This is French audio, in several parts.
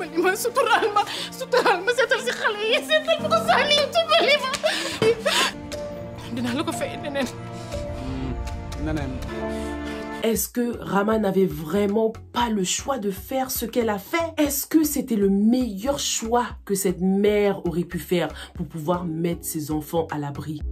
dimbali ma, suturaal ma, seetal si xale yi, seetal ma ko Sani, dimbali ma. Dinaa la ko fay neneen. Neneen. Est-ce que Rama n'avait vraiment pas le choix de faire ce qu'elle a fait? Est-ce que c'était le meilleur choix que cette mère aurait pu faire pour pouvoir mettre ses enfants à l'abri?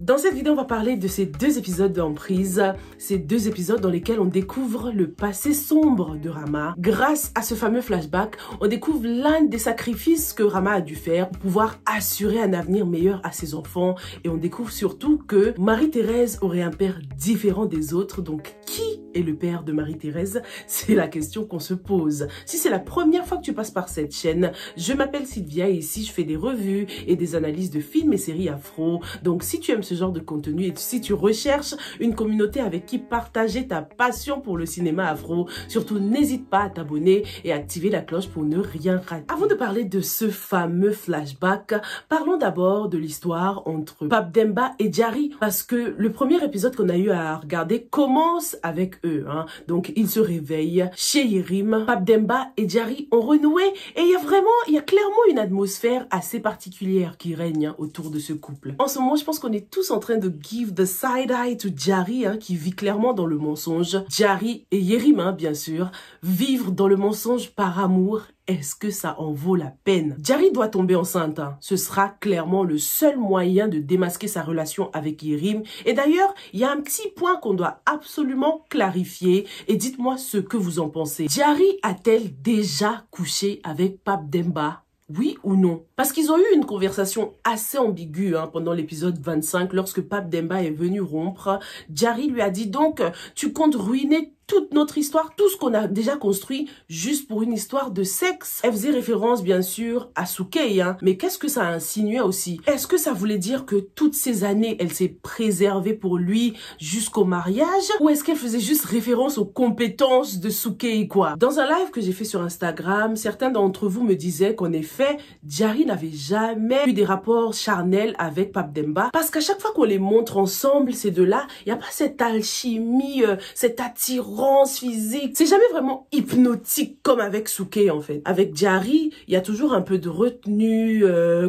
Dans cette vidéo, on va parler de ces deux épisodes d'Emprise, ces deux épisodes dans lesquels on découvre le passé sombre de Rama. Grâce à ce fameux flashback, on découvre l'un des sacrifices que Rama a dû faire pour pouvoir assurer un avenir meilleur à ses enfants. Et on découvre surtout que Marie-Thérèse aurait un père différent des autres. Donc, qui est le père de Marie-Thérèse? C'est la question qu'on se pose. Si c'est la première fois que tu passes par cette chaîne, je m'appelle Sylvia et ici, je fais des revues et des analyses de films et séries afro. Donc, si tu aimes ce genre de contenu et si tu recherches une communauté avec qui partager ta passion pour le cinéma afro, surtout n'hésite pas à t'abonner et activer la cloche pour ne rien rater. Avant de parler de ce fameux flashback, parlons d'abord de l'histoire entre Pape Demba et Diary, parce que le premier épisode qu'on a eu à regarder commence avec eux. Donc ils se réveillent chez Yerim, Pape Demba et Diary ont renoué et il y a clairement une atmosphère assez particulière qui règne autour de ce couple. En ce moment, je pense qu'on est tous en train de give the side eye to Diary, qui vit clairement dans le mensonge. Diary et Yerim, bien sûr, vivre dans le mensonge par amour. Est-ce que ça en vaut la peine? Diary doit tomber enceinte. Ce sera clairement le seul moyen de démasquer sa relation avec Yerim. Et d'ailleurs, il y a un petit point qu'on doit absolument clarifier. Et dites-moi ce que vous en pensez. Diary a-t-elle déjà couché avec Pape Demba? Oui ou non? Parce qu'ils ont eu une conversation assez ambiguë pendant l'épisode 25 lorsque Pape Demba est venu rompre. Diary lui a dit donc, tu comptes ruiner toute notre histoire, tout ce qu'on a déjà construit juste pour une histoire de sexe. Elle faisait référence bien sûr à Soukey, mais qu'est-ce que ça insinuait aussi? Est-ce que ça voulait dire que toutes ces années, elle s'est préservée pour lui jusqu'au mariage? Ou est-ce qu'elle faisait juste référence aux compétences de Soukey, quoi? Dans un live que j'ai fait sur Instagram, certains d'entre vous me disaient qu'en effet, Diary n'avait jamais eu des rapports charnels avec Pape Demba, parce qu'à chaque fois qu'on les montre ensemble, ces deux-là, il n'y a pas cette alchimie, cette attirance physique. C'est jamais vraiment hypnotique comme avec Soukey en fait. Avec Diary, il y a toujours un peu de retenue,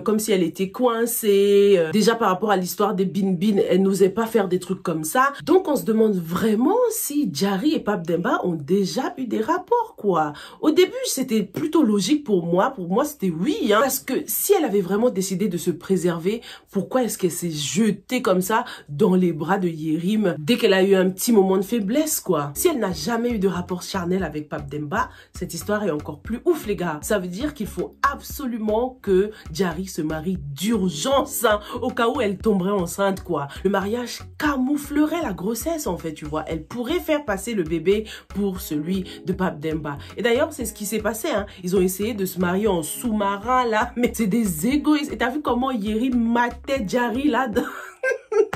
comme si elle était coincée. Déjà par rapport à l'histoire des bin-bin, elle n'osait pas faire des trucs comme ça. Donc on se demande vraiment si Diary et Pape Demba ont déjà eu des rapports, quoi. Au début, c'était plutôt logique pour moi. Pour moi, c'était oui, parce que si elle avait vraiment décidé de se préserver, pourquoi est-ce qu'elle s'est jetée comme ça dans les bras de Yerim dès qu'elle a eu un petit moment de faiblesse, quoi? Si elle n'a jamais eu de rapport charnel avec Pape Demba, cette histoire est encore plus ouf, les gars. Ça veut dire qu'il faut absolument que Diary se marie d'urgence, au cas où elle tomberait enceinte, quoi. Le mariage camouflerait la grossesse, en fait, tu vois. Elle pourrait faire passer le bébé pour celui de Pape Demba. Et d'ailleurs, c'est ce qui s'est passé, Ils ont essayé de se marier en sous-marin, là, mais c'est des égoïstes. Et t'as vu comment Yerim matait Diary, là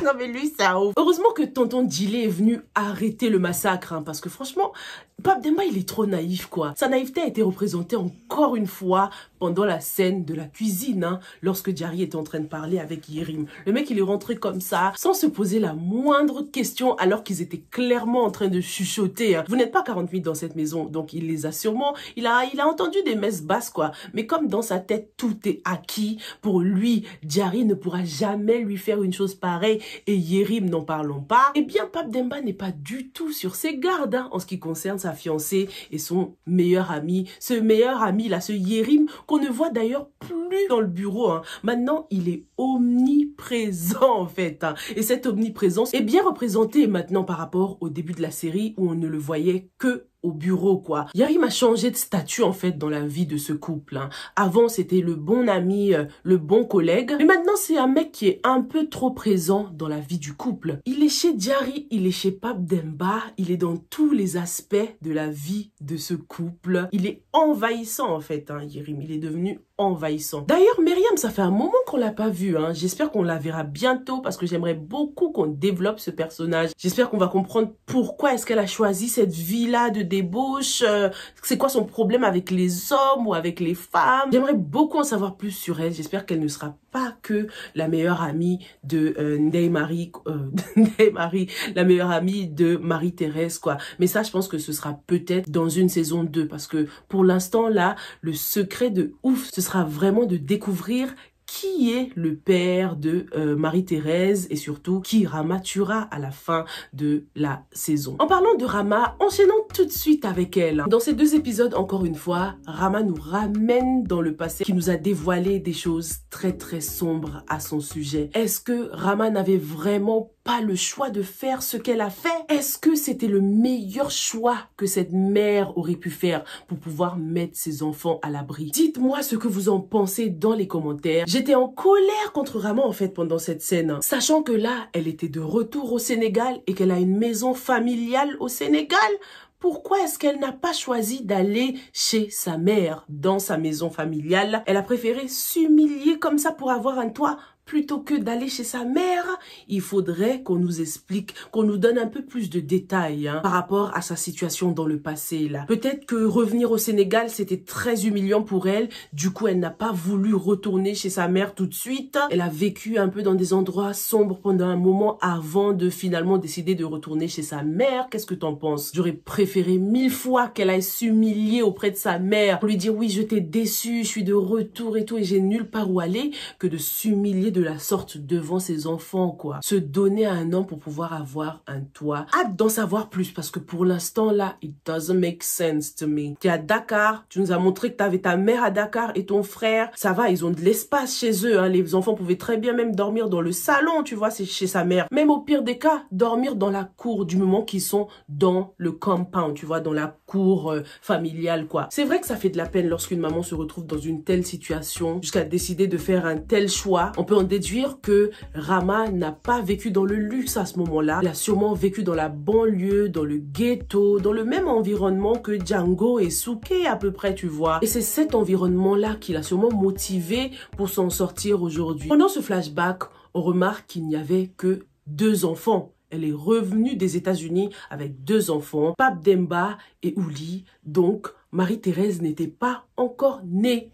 Non mais lui, ça ouf. Heureusement que tonton Djilé est venu arrêter le massacre, parce que franchement, Pape Demba, il est trop naïf, quoi. Sa naïveté a été représentée encore une fois pendant la scène de la cuisine, lorsque Diary était en train de parler avec Yerim. Le mec, il est rentré comme ça, sans se poser la moindre question, alors qu'ils étaient clairement en train de chuchoter. Vous n'êtes pas 48 dans cette maison, donc il les a sûrement... Il a entendu des messes basses, quoi. Mais comme dans sa tête, tout est acquis, pour lui, Diary ne pourra jamais lui faire une chose pareille, et Yerim, n'en parlons pas. Eh bien, Pape Demba n'est pas du tout sur ses gardes, en ce qui concerne sa fiancée et son meilleur ami. Ce meilleur ami, là, ce Yerim, qu'on ne voit d'ailleurs plus dans le bureau. Maintenant, il est omniprésent, en fait. Et cette omniprésence est bien représentée maintenant par rapport au début de la série où on ne le voyait que au bureau, quoi. Yerim a changé de statut, en fait, dans la vie de ce couple. Avant, c'était le bon ami, le bon collègue. Mais maintenant, c'est un mec qui est un peu trop présent dans la vie du couple. Il est chez Diary, il est chez Pape Demba, il est dans tous les aspects de la vie de ce couple. Il est envahissant, en fait, Yerim. Il est devenu envahissant. D'ailleurs, Myriam, ça fait un moment qu'on l'a pas vu. J'espère qu'on la verra bientôt parce que j'aimerais beaucoup qu'on développe ce personnage. J'espère qu'on va comprendre pourquoi est-ce qu'elle a choisi cette vie-là de débauche, c'est quoi son problème avec les hommes ou avec les femmes. J'aimerais beaucoup en savoir plus sur elle. J'espère qu'elle ne sera pas que la meilleure amie de Ndeye-Marie, la meilleure amie de Marie-Thérèse, quoi. Mais ça, je pense que ce sera peut-être dans une saison 2, parce que pour l'instant, là, le secret de ouf, ce sera vraiment de découvrir qui est le père de Marie-Thérèse et surtout qui Rama tuera à la fin de la saison. En parlant de Rama, enchaînons tout de suite avec elle. Dans ces 2 épisodes, encore une fois, Rama nous ramène dans le passé qui nous a dévoilé des choses très très sombres à son sujet. Est-ce que Rama n'avait vraiment pas le choix de faire ce qu'elle a fait? Est-ce que c'était le meilleur choix que cette mère aurait pu faire pour pouvoir mettre ses enfants à l'abri? Dites-moi ce que vous en pensez dans les commentaires. J'étais en colère contre Rama en fait pendant cette scène, sachant que là, elle était de retour au Sénégal et qu'elle a une maison familiale au Sénégal. Pourquoi est-ce qu'elle n'a pas choisi d'aller chez sa mère, dans sa maison familiale? Elle a préféré s'humilier comme ça pour avoir un toit plutôt que d'aller chez sa mère. Il faudrait qu'on nous explique, qu'on nous donne un peu plus de détails par rapport à sa situation dans le passé là. Peut-être que revenir au Sénégal, c'était très humiliant pour elle. Du coup, elle n'a pas voulu retourner chez sa mère tout de suite. Elle a vécu un peu dans des endroits sombres pendant un moment avant de finalement décider de retourner chez sa mère. Qu'est-ce que t'en penses? J'aurais préféré 1000 fois qu'elle aille s'humilier auprès de sa mère pour lui dire oui, je t'ai déçu, je suis de retour et tout et j'ai nulle part où aller, que de s'humilier de la sorte devant ses enfants, quoi. Se donner à un homme pour pouvoir avoir un toit. Hâte d'en savoir plus parce que pour l'instant là, it doesn't make sense to me. Tu es à Dakar, tu nous as montré que tu avais ta mère à Dakar et ton frère. Ça va, ils ont de l'espace chez eux. Les enfants pouvaient très bien même dormir dans le salon, tu vois, c'est chez sa mère. Même au pire des cas, dormir dans la cour du moment qu'ils sont dans le compound, tu vois, dans la cour familiale, quoi. C'est vrai que ça fait de la peine lorsqu'une maman se retrouve dans une telle situation jusqu'à décider de faire un tel choix. On peut en déduire que Rama n'a pas vécu dans le luxe à ce moment-là. Elle a sûrement vécu dans la banlieue, dans le ghetto, dans le même environnement que Django et Souké à peu près, tu vois. Et c'est cet environnement-là qui l'a sûrement motivé pour s'en sortir aujourd'hui. Pendant ce flashback, on remarque qu'il n'y avait que 2 enfants. Elle est revenue des États-Unis avec 2 enfants, Pape Demba et Ouli. Donc, Marie-Thérèse n'était pas encore née.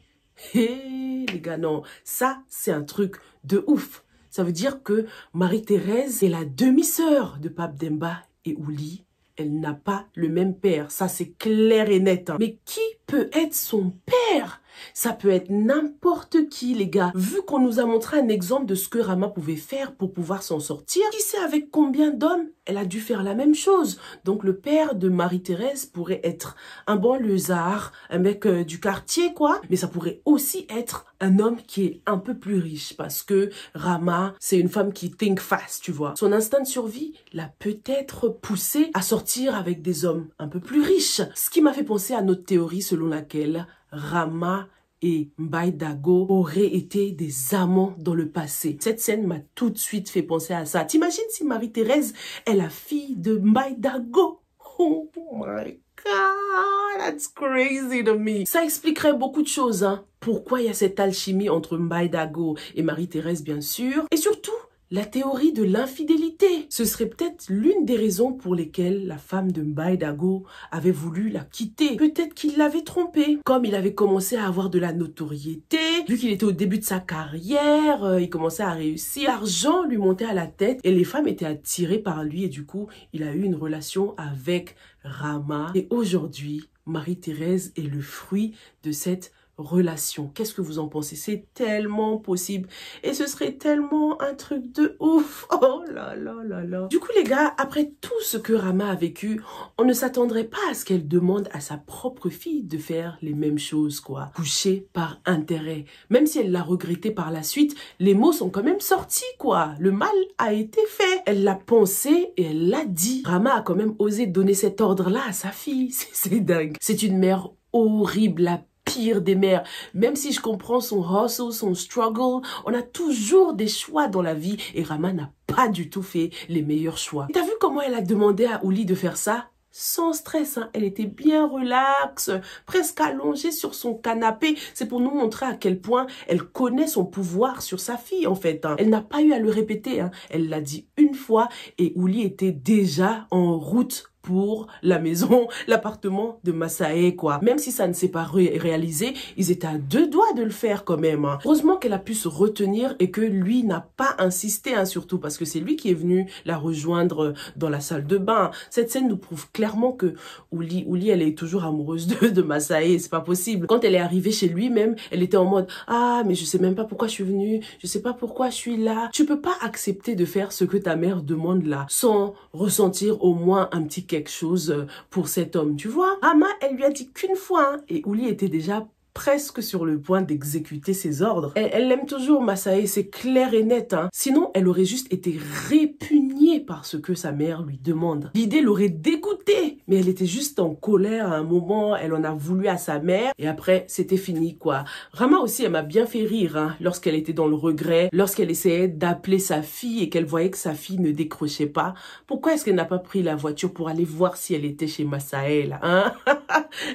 Hé, les gars, non, ça, c'est un truc de ouf. Ça veut dire que Marie-Thérèse est la demi-sœur de Pape Demba et Ouli. Elle n'a pas le même père, ça c'est clair et net. Mais qui peut être son père? Ça peut être n'importe qui, les gars. Vu qu'on nous a montré un exemple de ce que Rama pouvait faire pour pouvoir s'en sortir, qui sait avec combien d'hommes elle a dû faire la même chose. Donc le père de Marie-Thérèse pourrait être un banlieusard, un mec du quartier, quoi. Mais ça pourrait aussi être un homme qui est un peu plus riche parce que Rama, c'est une femme qui think fast, tu vois. Son instinct de survie l'a peut-être poussé à sortir avec des hommes un peu plus riches. Ce qui m'a fait penser à notre théorie selon laquelle Rama et Mbaye Dago auraient été des amants dans le passé. Cette scène m'a tout de suite fait penser à ça. T'imagines si Marie-Thérèse est la fille de Mbaye Dago? Oh my God, that's crazy to me. Ça expliquerait beaucoup de choses, hein. Pourquoi il y a cette alchimie entre Mbaye Dago et Marie-Thérèse, bien sûr. Et surtout, la théorie de l'infidélité. Ce serait peut-être l'une des raisons pour lesquelles la femme de Mbaye Dago avait voulu la quitter. Peut-être qu'il l'avait trompée. Comme il avait commencé à avoir de la notoriété, vu qu'il était au début de sa carrière, il commençait à réussir. L'argent lui montait à la tête et les femmes étaient attirées par lui et du coup, il a eu une relation avec Rama. Et aujourd'hui, Marie-Thérèse est le fruit de cette relation. Qu'est-ce que vous en pensez? C'est tellement possible et ce serait tellement un truc de ouf. Oh là là là là. Du coup les gars, après tout ce que Rama a vécu, on ne s'attendrait pas à ce qu'elle demande à sa propre fille de faire les mêmes choses, quoi. Coucher par intérêt. Même si elle l'a regretté par la suite, les mots sont quand même sortis, quoi. Le mal a été fait. Elle l'a pensé et elle l'a dit. Rama a quand même osé donner cet ordre-là à sa fille. C'est dingue. C'est une mère horrible, la pire des mères. Même si je comprends son hustle, son struggle, on a toujours des choix dans la vie et Rama n'a pas du tout fait les meilleurs choix. T'as vu comment elle a demandé à Ouli de faire ça? Sans stress, hein. Elle était bien relaxe, presque allongée sur son canapé. C'est pour nous montrer à quel point elle connaît son pouvoir sur sa fille, en fait. Hein. Elle n'a pas eu à le répéter. Hein. Elle l'a dit une fois et Ouli était déjà en route pour la maison, l'appartement de Masae, quoi. Même si ça ne s'est pas réalisé, ils étaient à 2 doigts de le faire quand même. Hein. Heureusement qu'elle a pu se retenir et que lui n'a pas insisté, hein, surtout parce que c'est lui qui est venu la rejoindre dans la salle de bain. Cette scène nous prouve clairement que Uli, elle est toujours amoureuse de Masae, c'est pas possible. Quand elle est arrivée chez lui même, elle était en mode « Ah, mais je sais même pas pourquoi je suis venue, je sais pas pourquoi je suis là. » Tu peux pas accepter de faire ce que ta mère demande là, sans ressentir au moins un petit quelque chose pour cet homme, tu vois. Rama, elle lui a dit qu'une fois, hein, et Uli était déjà presque sur le point d'exécuter ses ordres. Elle l'aime toujours, Masae, c'est clair et net. Hein. Sinon, elle aurait juste été répugnée par ce que sa mère lui demande. L'idée l'aurait dégoûtée, mais elle était juste en colère à un moment, elle en a voulu à sa mère, et après, c'était fini, quoi. Rama aussi, elle m'a bien fait rire, hein, lorsqu'elle était dans le regret, lorsqu'elle essayait d'appeler sa fille et qu'elle voyait que sa fille ne décrochait pas. Pourquoi est-ce qu'elle n'a pas pris la voiture pour aller voir si elle était chez Masae, là, hein?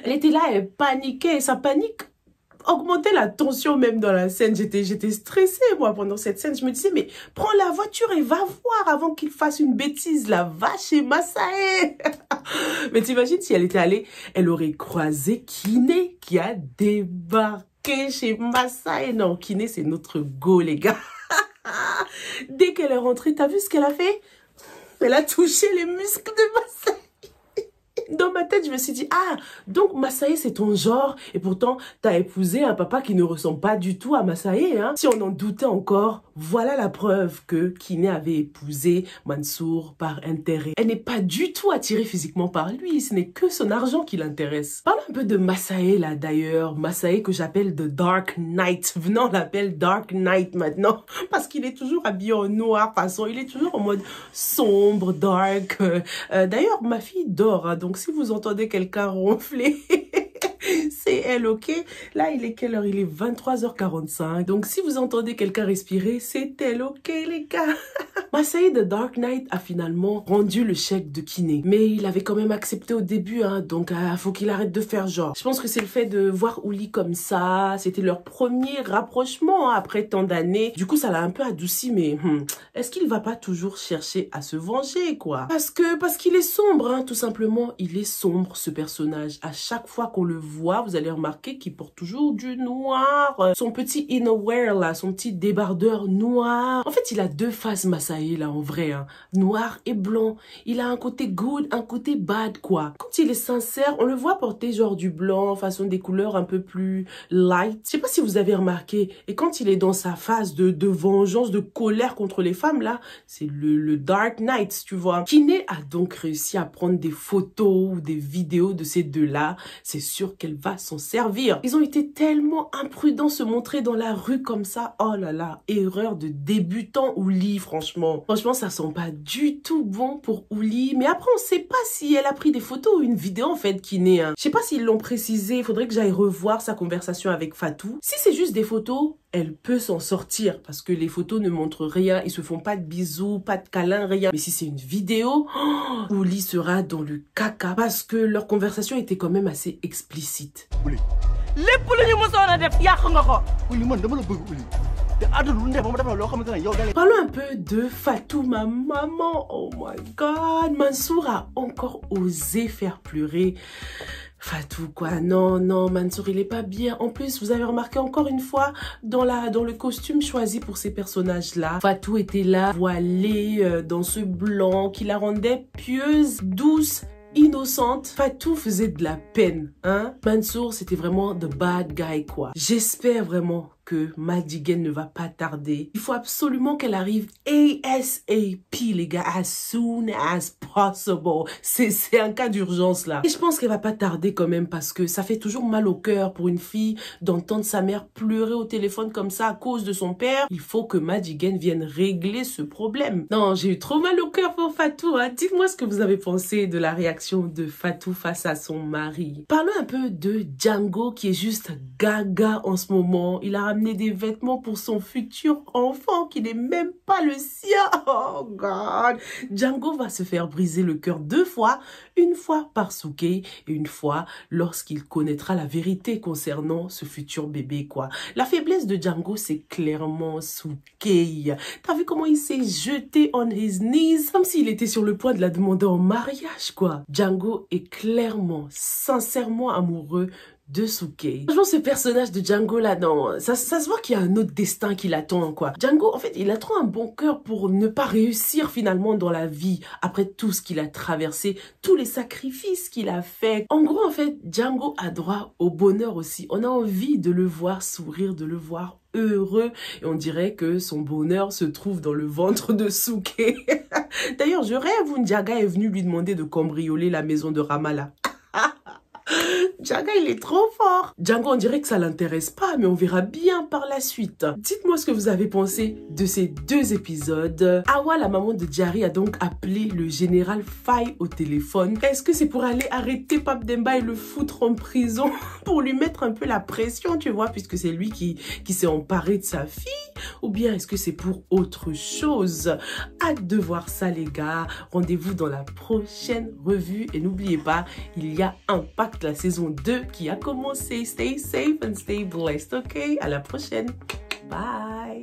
Elle était là, elle paniquait, et sa panique augmenter la tension même dans la scène. J'étais stressée, moi, pendant cette scène. Je me disais, mais prends la voiture et va voir avant qu'il fasse une bêtise, là. Va chez Masae. Mais t'imagines, si elle était allée, elle aurait croisé Kiné qui a débarqué chez Masae. Non, Kiné, c'est notre go, les gars. Dès qu'elle est rentrée, t'as vu ce qu'elle a fait? Elle a touché les muscles de Masae. Dans ma tête, je me suis dit, ah, donc Masae, c'est ton genre. Et pourtant, t'as épousé un papa qui ne ressemble pas du tout à Masae. Hein. Si on en doutait encore, voilà la preuve que Kiné avait épousé Mansour par intérêt. Elle n'est pas du tout attirée physiquement par lui. Ce n'est que son argent qui l'intéresse. Parle un peu de Masae, là, d'ailleurs. Masae que j'appelle The Dark Knight. Venant, on l'appelle Dark Knight maintenant. Parce qu'il est toujours habillé en noir, façon. Il est toujours en mode sombre, dark. D'ailleurs, ma fille dort, hein, donc si vous entendez quelqu'un ronfler, c'est elle, ok? Là, il est quelle heure? Il est 23h45. Donc, si vous entendez quelqu'un respirer, c'est elle, ok, les gars? Masae The Dark Knight a finalement rendu le chèque de Kiné. Mais il avait quand même accepté au début, hein, donc faut qu'il arrête de faire genre. Je pense que c'est le fait de voir Uli comme ça. C'était leur premier rapprochement, hein, après tant d'années. Du coup, ça l'a un peu adouci, mais est-ce qu'il va pas toujours chercher à se venger, quoi? Parce qu'il est sombre, hein, tout simplement. Il est sombre, ce personnage. À chaque fois qu'on le voit, vous allez remarquer qu'il porte toujours du noir. Son petit innerwear, là, son petit débardeur noir. En fait, il a 2 faces, Masae, là, en vrai, hein. Noir et blanc. Il a un côté good, un côté bad, quoi. Quand il est sincère, on le voit porter genre du blanc, façon des couleurs un peu plus light. Je sais pas si vous avez remarqué. Et quand il est dans sa phase de vengeance, de colère contre les femmes, là, c'est le Dark Knight, tu vois. Kiné a donc réussi à prendre des photos ou des vidéos de ces deux-là. C'est sûr qu'elle va s'en servir. Ils ont été tellement imprudents se montrer dans la rue comme ça. Oh là là, erreur de débutant Uli, franchement. Franchement, ça sent pas du tout bon pour Uli. Mais après, on sait pas si elle a pris des photos ou une vidéo, en fait, Kiné. Hein. Je sais pas s'ils l'ont précisé. Il faudrait que j'aille revoir sa conversation avec Fatou. Si c'est juste des photos, elle peut s'en sortir parce que les photos ne montrent rien. Ils se font pas de bisous, pas de câlins, rien. Mais si c'est une vidéo, Uli sera dans le caca parce que leur conversation était quand même assez explicite. Uli. Parlons un peu de Fatou, ma maman. Oh my God, Mansour a encore osé faire pleurer Fatou, quoi. Non, non, Mansour, il est pas bien. En plus, vous avez remarqué encore une fois, dans le costume choisi pour ces personnages-là, Fatou était là, voilée, dans ce blanc qui la rendait pieuse, douce, innocente. Fatou faisait de la peine, hein. Mansour, c'était vraiment the bad guy, quoi. J'espère vraiment que Madigan ne va pas tarder. Il faut absolument qu'elle arrive ASAP, les gars, as soon as possible. C'est un cas d'urgence, là. Et je pense qu'elle va pas tarder quand même parce que ça fait toujours mal au cœur pour une fille d'entendre sa mère pleurer au téléphone comme ça à cause de son père. Il faut que Madigan vienne régler ce problème. Non, j'ai eu trop mal au cœur pour Fatou, hein. Dites-moi ce que vous avez pensé de la réaction de Fatou face à son mari. Parlons un peu de Django qui est juste gaga en ce moment. Il a ramener des vêtements pour son futur enfant qui n'est même pas le sien. Oh God. Django va se faire briser le cœur 2 fois, une fois par Sookey et une fois lorsqu'il connaîtra la vérité concernant ce futur bébé, quoi. La faiblesse de Django, c'est clairement Sookey. T'as vu comment il s'est jeté on his knees, comme s'il était sur le point de la demander en mariage, quoi. Django est clairement, sincèrement amoureux de Sookey. Franchement, ce personnage de Django là, non, ça se voit qu'il y a un autre destin qui l'attend, quoi. Django, en fait, il a trop un bon cœur pour ne pas réussir finalement dans la vie, après tout ce qu'il a traversé, tous les sacrifices qu'il a fait. En gros, en fait, Django a droit au bonheur aussi. On a envie de le voir sourire, de le voir heureux, et on dirait que son bonheur se trouve dans le ventre de Sookey. D'ailleurs, je rêve où Ndiaga est venu lui demander de cambrioler la maison de Ramallah. Django, il est trop fort. Django, on dirait que ça l'intéresse pas, mais on verra bien par la suite. Dites-moi ce que vous avez pensé de ces 2 épisodes. Awa, la maman de Diary, a donc appelé le général Faye au téléphone. Est-ce que c'est pour aller arrêter Pape Demba et le foutre en prison pour lui mettre un peu la pression, tu vois, puisque c'est lui qui s'est emparé de sa fille? Ou bien est-ce que c'est pour autre chose? Hâte de voir ça, les gars. Rendez-vous dans la prochaine revue. Et n'oubliez pas, il y a Impact, la saison 2 qui a commencé. Stay safe and stay blessed, ok? À la prochaine. Bye!